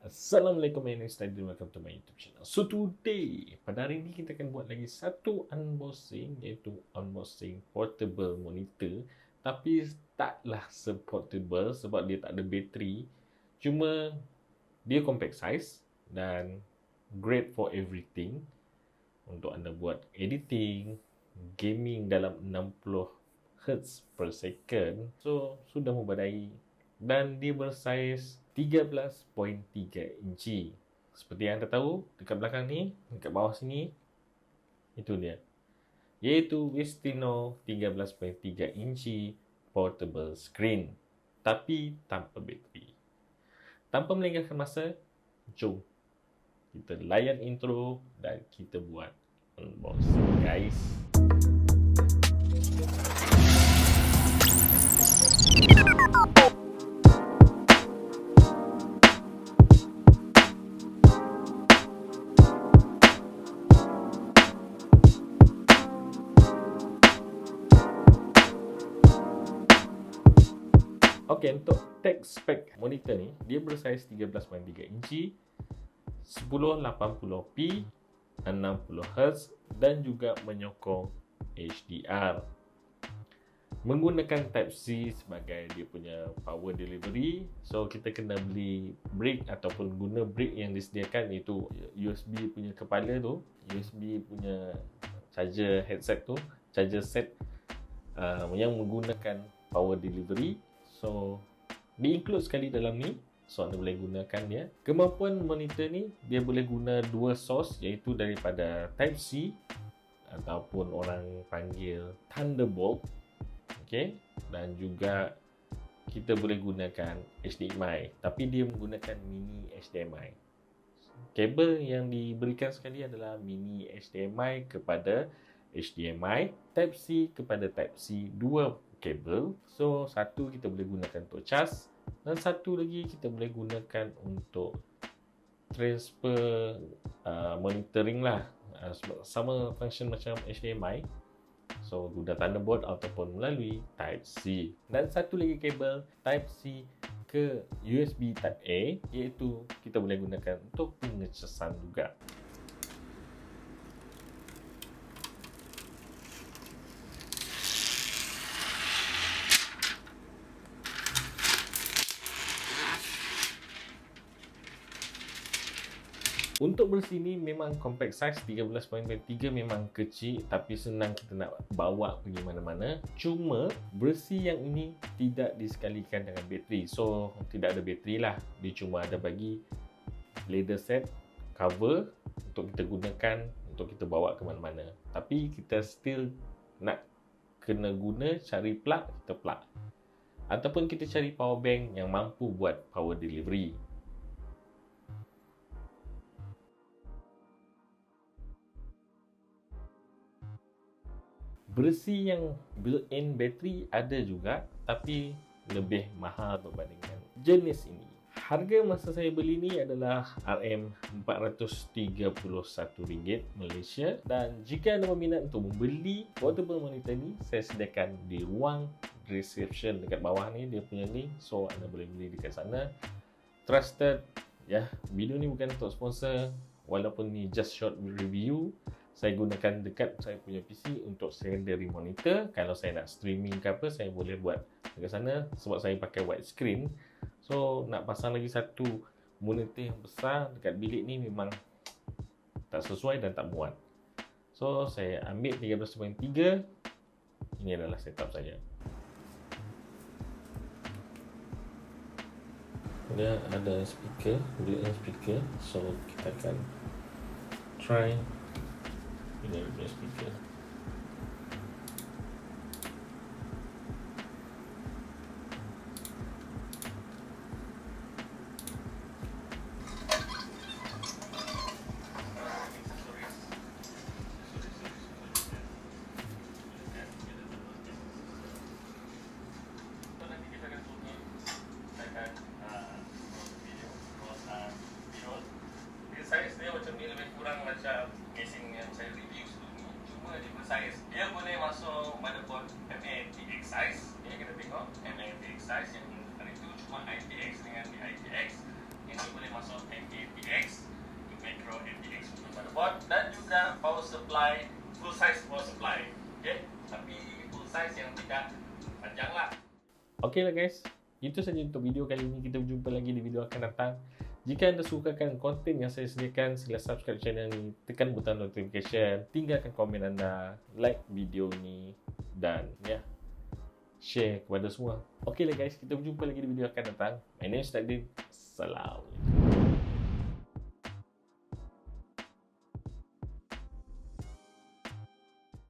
Assalamualaikum induistri, welcome to my YouTube channel. So today, pada hari ini kita akan buat lagi satu unboxing, iaitu unboxing portable monitor. Tapi taklah se-portable sebab dia tak ada bateri. Cuma dia compact size dan great for everything. Untuk anda buat editing, gaming dalam 60 Hz per second. So sudah memadai dan dia bersaiz 13.3 inci. Seperti yang anda tahu, dekat belakang ni, dekat bawah sini, itu dia. Iaitu Wistino 13.3 inci portable screen. Tapi tanpa bateri. Tanpa melengahkan masa, jom kita layan intro dan kita buat unboxing, guys. Okey, untuk text spec monitor ni, dia bersaiz 13.3 inci, 1080p, 60Hz dan juga menyokong HDR. Menggunakan Type-C sebagai dia punya power delivery. So kita kena beli brick ataupun guna brick yang disediakan, iaitu USB punya kepala tu, USB punya charger headset tu, charger set yang menggunakan power delivery. So di-include sekali dalam ni, so anda boleh gunakan dia. Kemampuan monitor ni, dia boleh guna dua source, iaitu daripada Type-C ataupun orang panggil Thunderbolt. Okay, dan juga kita boleh gunakan HDMI, tapi dia menggunakan mini HDMI. Kabel yang diberikan sekali adalah mini HDMI kepada HDMI, Type-C kepada Type-C, dua kabel. So satu kita boleh gunakan untuk cas dan satu lagi kita boleh gunakan untuk transfer monitoring lah, sama function macam HDMI. So guna Thunderbolt ataupun melalui Type-C. Dan satu lagi kabel Type-C ke USB Type-A, iaitu kita boleh gunakan untuk pengecasan juga. Untuk bersini memang compact size 13.3 memang kecil, tapi senang kita nak bawa pergi mana-mana. Cuma bersih yang ini tidak disekalikan dengan bateri. So tidak ada bateri lah. Dia cuma ada bagi leather set cover untuk kita gunakan, untuk kita bawa ke mana-mana. Tapi kita still nak kena guna, cari plug, kita plug. Ataupun kita cari power bank yang mampu buat power delivery. Bersih yang built-in battery ada juga, tapi lebih mahal berbandingkan jenis ini. Harga masa saya beli ni adalah RM431 Malaysia. Dan jika anda berminat untuk membeli portable monitor ni, saya sediakan di ruang description dekat bawah ni dia punya link. So anda boleh beli dekat sana. Trusted ya. Video ni bukan untuk sponsor, walaupun ni just short review. Saya gunakan dekat saya punya PC untuk secondary monitor. Kalau saya nak streaming ke apa, saya boleh buat dekat sana sebab saya pakai widescreen. So nak pasang lagi satu monitor yang besar dekat bilik ni memang tak sesuai dan tak muat. So saya ambil 13.3. Ini adalah setup saya. Dia ada speaker, built-in speaker. So kita akan try. Ini punya speaker. Saiz dia macam ni, lebih kurang macam casing yang saya review sebelum ni. Cuma dia bersaiz, dia boleh masuk motherboard MATX size. Ini kita tengok MATX size yang hari tu cuma IPX dengan IPX. Ini boleh masuk saiz yang tidak panjang lah. Okey lah guys, itu saja untuk video kali ini. Kita berjumpa lagi di video akan datang. Jika anda sukakan konten yang saya sediakan, sila subscribe channel ni, tekan butang notification, tinggalkan komen anda, like video ni dan ya, share kepada semua. Okey lah guys, kita berjumpa lagi di video akan datang. My name is Daqh. Assalamualaikum.